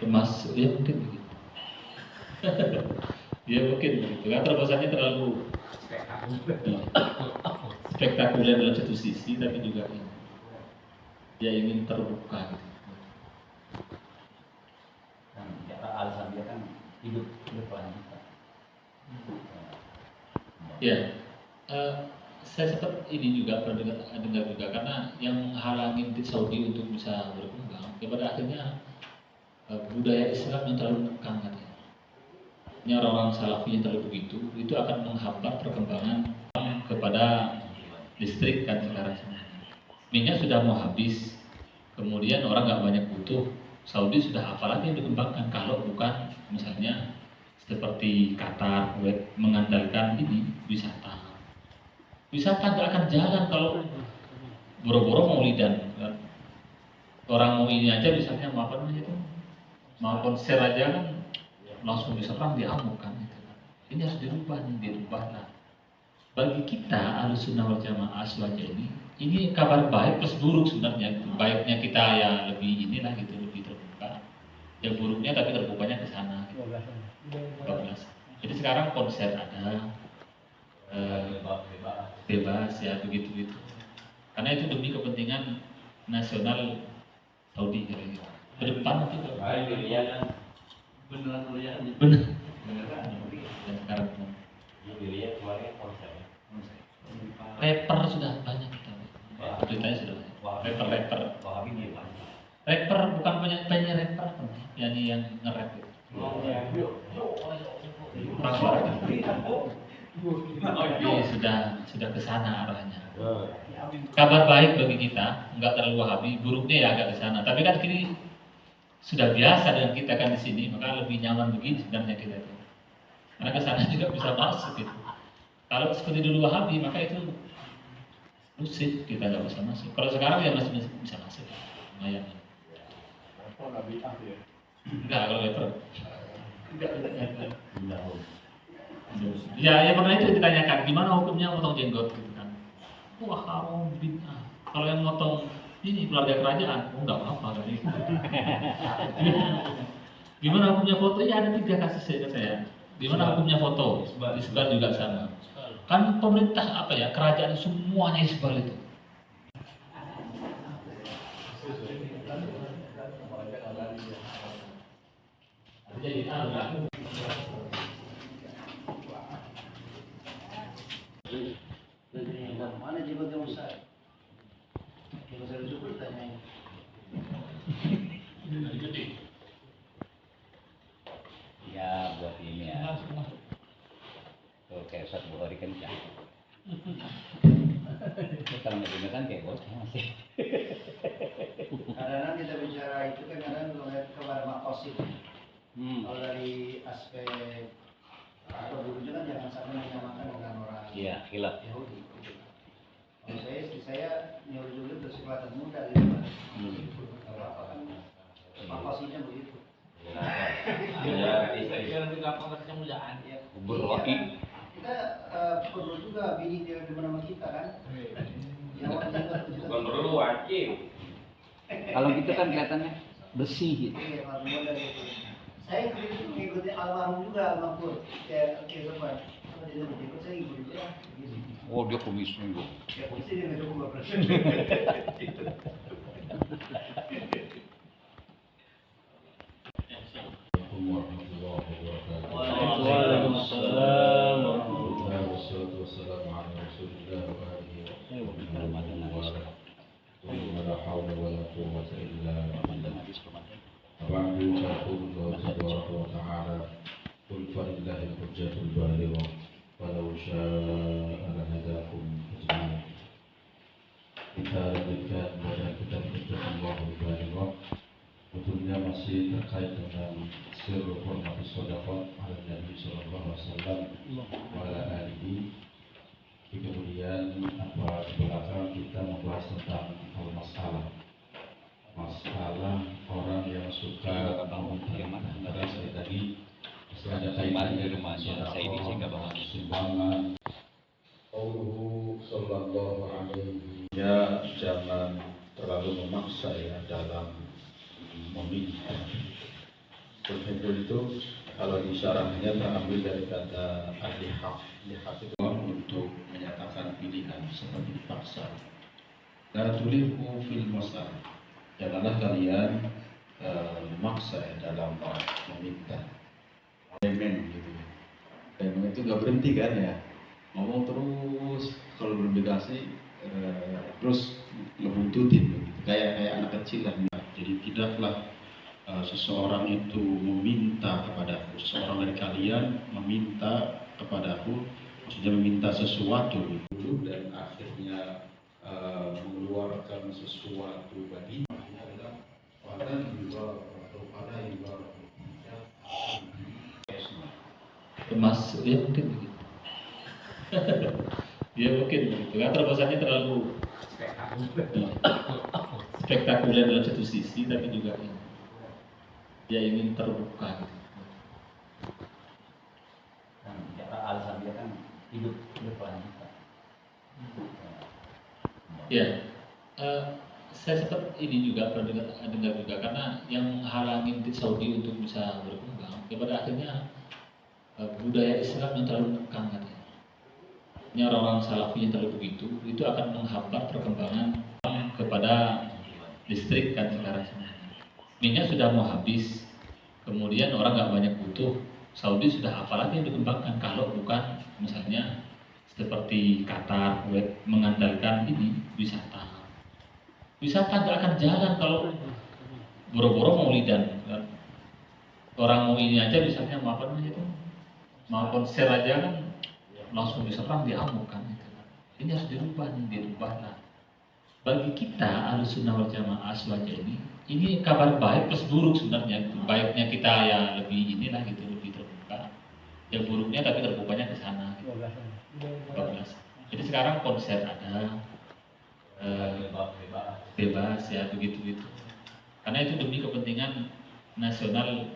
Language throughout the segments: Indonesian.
termasuk ya mungkin begitu. Ya mungkin begitu. Kan terobosannya terlalu spektakuler dalam satu sisi, tapi juga ini dia ingin terbuka gitu. Cara alasan dia kan hidup berkelanjutan. Ya, saya sempat ini juga pernah dengar juga, karena yang menghalangi Saudi untuk bisa berkembang, ya pada akhirnya budaya Islam yang terlalu mengekang katanya. Ini orang-orang salafi yang terlalu begitu, itu akan menghambat perkembangan kepada listrik kan sekarang. Minyak sudah mau habis, kemudian orang nggak banyak butuh. Saudi sudah apalagi yang dikembangkan kalau bukan misalnya seperti Qatar, Kuwait mengandalkan ini wisata. Wisata nggak akan jalan kalau boro-boro maulidan. Kan? Orang mau ini aja misalnya mau apa namanya itu, mau konser aja kan langsung diserang diamuk kan gitu. Ini harus dirubah lah. Bagi kita Ahlussunnah wal Jamaah aswanya ini kabar baik plus buruk sebenarnya. Baiknya kita ya lebih inilah gitu, lebih terbuka. Ya buruknya tapi terbukanya ke sana. Gitu. 12. Jadi sekarang konser ada bebas ya begitu. Karena itu demi kepentingan nasional Saudi gitu. Ke depan nanti Beneran dulu ya. Beneran. Dan sekarang Dilihat kemarin konser. rapper sudah banyak kita. Beritanya sudah banyak. Rapper. Wahabi dia banyak. Rapper bukan penyanyi rapper, yang nge-rap itu. Ini sudah ke sana arahnya. Kabar baik bagi kita, enggak terlalu Wahabi, buruknya ya agak ke sana. Tapi kan kini sudah biasa dengan kita kan di sini, maka lebih nyaman begini sebenarnya kita itu. Karena ke sana juga bisa masuk gitu. Kalau seperti dulu Wahabi, maka itu musik kita nggak bisa masuk. Kalau sekarang ya masih bisa masuk, lumayan. Enggak kalau rapper. Ya pernah itu ditanyakan, gimana hukumnya motong jenggot gitu kan? Wah haram bid'ah. Kalau yang motong ini keluarga kerajaan, enggak apa-apa kan itu. Gimana hukumnya foto? Ya ada 3 kasus saya. Gimana hukumnya foto? Isbal juga sama. Kan pemerintah apa ya, kerajaan semuanya isbal itu. Jadi mana jenggot yang besar? Yang besar itu bertanya. Ya buat ini ya. Kalau kayak Ustaz Bukhari kan cakep. Kalau nggak bener kan kayak bos masih. Kadang-kadang kita bicara itu kan kadang melihat kepada makosid. Kalau dari aspek atau dulunya kan jangan sampai menyamakan dengan orang khilaf Yahudi. Kalau saya istri saya nyuruh bersekelatan muda gitu. Kalau apa kan makosidnya begitu. Kita perlu juga bini dia di mana kita kan. Bukan perlu, wajib. Kalau gitu kan kelihatannya bersih gitu. Iya, kalau muda gitu. Saya ngikutin almarhum juga, almarhum kayak Sopan. Kalau dia berikut saya ngikutin dia. Oh dia kumisnya gitu. Ya polisi dia ngedukung bapak. Waalaikumsalam warahmatullahi wabarakatuh. Wassalamu ala Rasulillah wa alihi wa sahbihi. La haula wa la quwwata illa billah. Ba'du yaqulu Allah tabaraka wa ta'ala qul falillahil hujjatul balighah walau syaa'a lahadakum ajma'in. Kita lanjutkan pada kitab Hujjatullah Balighah. Betulnya masih terkait dengan sirru hormat sedekah ala Nabi sallallahu alaihi wasallam wa ala alihi. Kemudian apa belakang kita membahas tentang masalah orang yang suka karena saya tadi ada kaitannya dengan sumbangan. Qauluhu sallallahu alaihi ya, jangan terlalu memaksa ya dalam meminta. Berkumpul itu kalau di syarahnya terambil dari kata al-lihaq. Lihaq itu untuk menyatakan pilihan seperti dipaksa. La tulihu fil masal. Janganlah kalian memaksa dalam meminta. Amen gitu. Amen itu nggak berhenti kan ya? Ngomong terus, kalau berbedasi terus ngebuntutin gitu. Kayak anak kecil lah. Jadi tidaklah seseorang itu meminta kepadaku, seseorang dari kalian meminta kepadaku, maksudnya meminta sesuatu dulu dan akhirnya mengeluarkan sesuatu bagi adalah pada ibarat atau pada ibarat termasuk ya mungkin begitu. Ya mungkin begitu. Kan terobosannya terlalu spektakuler dalam satu sisi, tapi juga dia ingin terbuka gitu. Cara alasan dia kan hidup berkelanjutan. Ya, saya sempat ini juga pernah dengar juga, karena yang halangin Saudi untuk bisa berkembang, ya pada akhirnya budaya Islam yang terlalu mengekang katanya. Ini orang-orang salafi yang terlalu begitu, itu akan menghambat perkembangan kepada listrik kan sekarang. Minyak sudah mau habis, kemudian orang nggak banyak butuh. Saudi sudah apalagi yang dikembangkan kalau bukan misalnya seperti Qatar, Kuwait mengandalkan ini wisata. Wisata nggak akan jalan kalau boro-boro maulidan. Kan? Orang mau ini aja misalnya mau apa namanya itu, mau konser aja kan langsung diserang diamuk kan. Ini harus dirubah lah. Bagi kita Ahlussunnah wal Jamaah Aswaja ini kabar baik plus buruk sebenarnya. Baiknya kita ya lebih inilah gitu, lebih terbuka. Ya buruknya tapi terbukanya ke sana. Gitu. 12. Jadi sekarang konser ada bebas ya begitu. Karena itu demi kepentingan nasional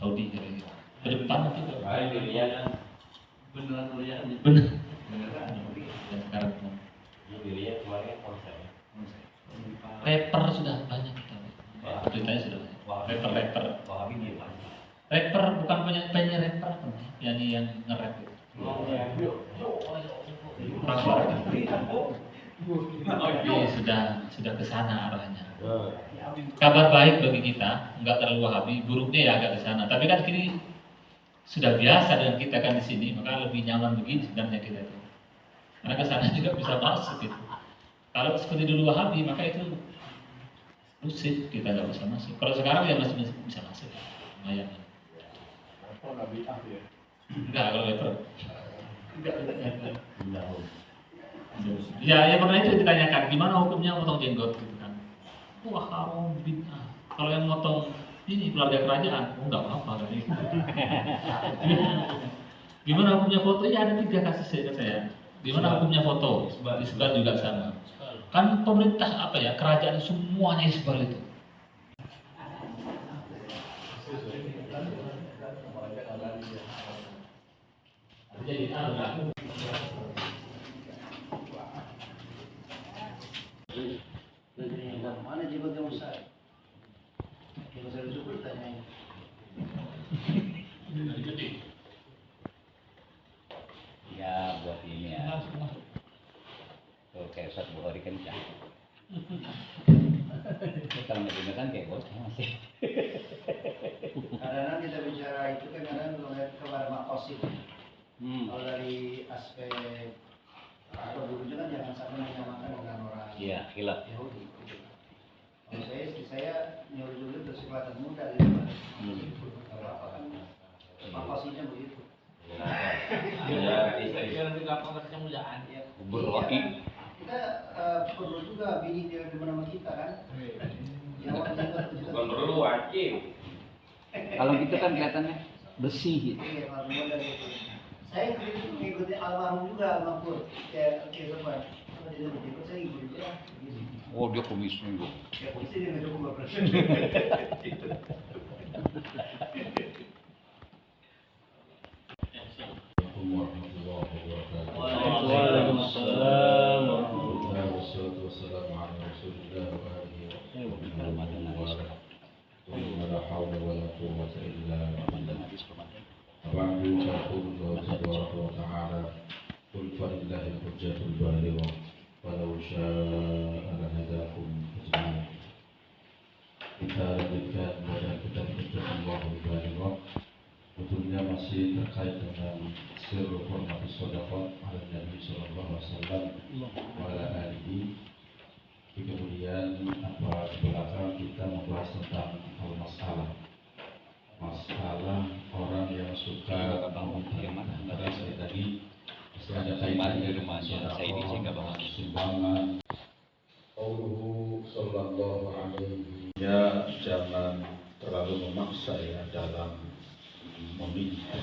Saudi kira-kira. Ke depan nanti beneran. Dan sekarang rapper sudah banyak kita. Beritanya sudah banyak. Rapper bukan penyanyi rapper, yang nge-rap itu. Sudah ke sana arahnya. Kabar baik bagi kita, enggak terlalu wahabi, buruknya ya agak ke sana. Tapi kan kini sudah biasa dengan kita kan di sini, maka lebih nyaman begini sebenarnya kita itu. Karena ke sana juga bisa masuk gitu. Kalau seperti dulu wahabi, maka itu eksklusif, kita nggak bisa masuk. Kalau sekarang ya masih bisa masuk, lumayan. Enggak, kalau rapper. Ya pernah itu ditanyakan, gimana hukumnya motong jenggot gitu kan? Wah haram bid'ah. Kalau yang motong ini keluarga kerajaan, nggak apa-apa kan? Gimana hukumnya foto? Ya ada 3 kasus saya. Gimana hukumnya foto? Isbal juga sama. Kan pemerintah kerajaan semuanya isbal itu. Jadi mana jenggot yang besar? Yang besar itu bertanya. Ya buat ini ya. Tuh kayak Ustaz Bukhari kencang. Kalau nggak dimakan kayak bosnya masih. Kadang-kadang kita bicara itu kan kadang melihat kepada makosid. Kalau dari aspek atau dulu kan jangan sampai menyamakan dengan orang khilaf. Yahudi. Kalau istri saya nyuruh dulu bersekelatan muda gitu. Kalau apa kan makosidnya begitu. Kita perlu juga bini dia bersama kita kan. perlu wajib. Kalau gitu kan kelihatannya bersih gitu. Iya, kalau muda gitu. Saya ngikutin almarhum juga almarhum kayak sobat. Kalau dia berikut saya ngikutin dia. Oh dia komisnya juga. Ya polisi dia ngedukung bapak. Waalaikumsalam warahmatullahi wabarakatuh. Wassalamualaikum warahmatullahi wabarakatuh. حول ولا قوة إلا بالله. وبعد يقول الله تبارك وتعالى قل فلله الحجة البالغة ولو شاء لهداكم أجمعين. Kita lanjutkan pada kitab Hujjatullah al-Balighah. Betulnya masih terkait dengan sirru hormati sedekah ala Nabi sallallahu alaihi wasallam wa ala alihi. Kemudian belakang kita membahas tentang masalah orang yang suka ada sekali tadi masih ada kaitannya dengan sumbangan. Qauluhu sallallahu alaihi, ya jangan terlalu memaksa ya dalam meminta.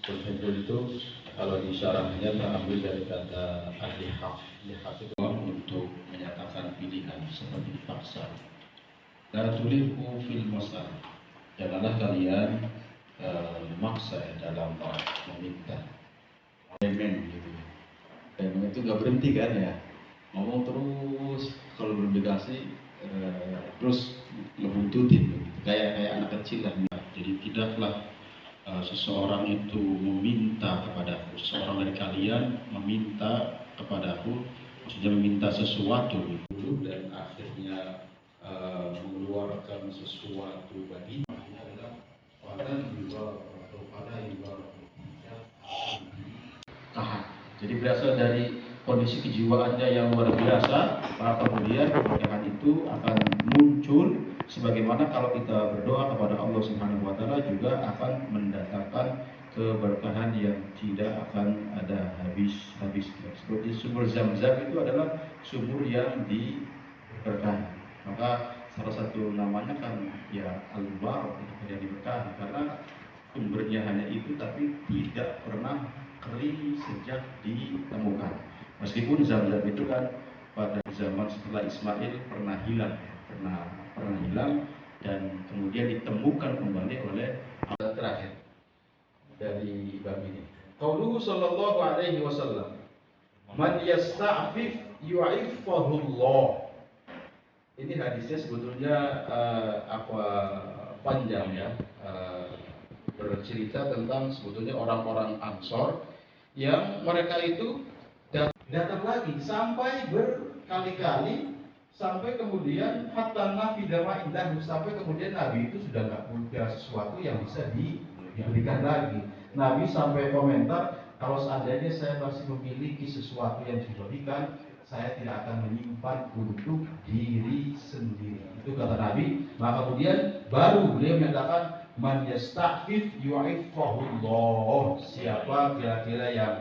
Berkumpul itu kalau di syarahnya terambil dari kata al-lihaq. Lihaq itu untuk menyatakan pilihan seperti dipaksa. La tulihu fil masal. Janganlah kalian memaksa ya dalam meminta. Amen gitu. Amen itu nggak berhenti kan ya. Ngomong terus, kalau belum dikasih terus ngebuntutin gitu. Kayak anak kecil lah. Jadi tidaklah seseorang itu meminta kepadaku, seseorang dari kalian meminta kepadaku, maksudnya meminta sesuatu dulu dan akhirnya mengeluarkan sesuatu bagi adalah pada juga atau pada tahan. Jadi berasal dari kondisi kejiwaannya yang luar biasa, maka kemudian keberkahan itu akan muncul. Sebagaimana kalau kita berdoa kepada Allah Subhanahu wa taala juga akan mendatangkan keberkahan yang tidak akan ada habis-habis. Seperti sumur Zam-Zam itu adalah sumur yang diberkahi. Maka salah satu namanya kan ya Al-Mubarak, yang diberkahi karena sumbernya hanya itu tapi tidak pernah kering sejak ditemukan. Meskipun Zam-Zam itu kan pada zaman setelah Ismail pernah hilang dan kemudian ditemukan kembali oleh Allah. Terakhir dari bab ini. Qauluhu sallallahu alaihi wasallam, "Man yasta'fif yu'iffahu." Ini hadisnya sebetulnya panjang ya. Bercerita tentang sebetulnya orang-orang Ansor yang mereka itu datang lagi sampai berkali-kali, sampai kemudian hatta nafidama indah, sampai kemudian Nabi itu sudah nggak punya sesuatu yang bisa diberikan lagi. Nabi sampai komentar, kalau seandainya saya masih memiliki sesuatu yang diberikan, saya tidak akan menyimpan untuk diri sendiri. Itu kata Nabi. Maka kemudian baru beliau menyatakan, man yasta'fif yu'iffahu Allah. Siapa kira-kira yang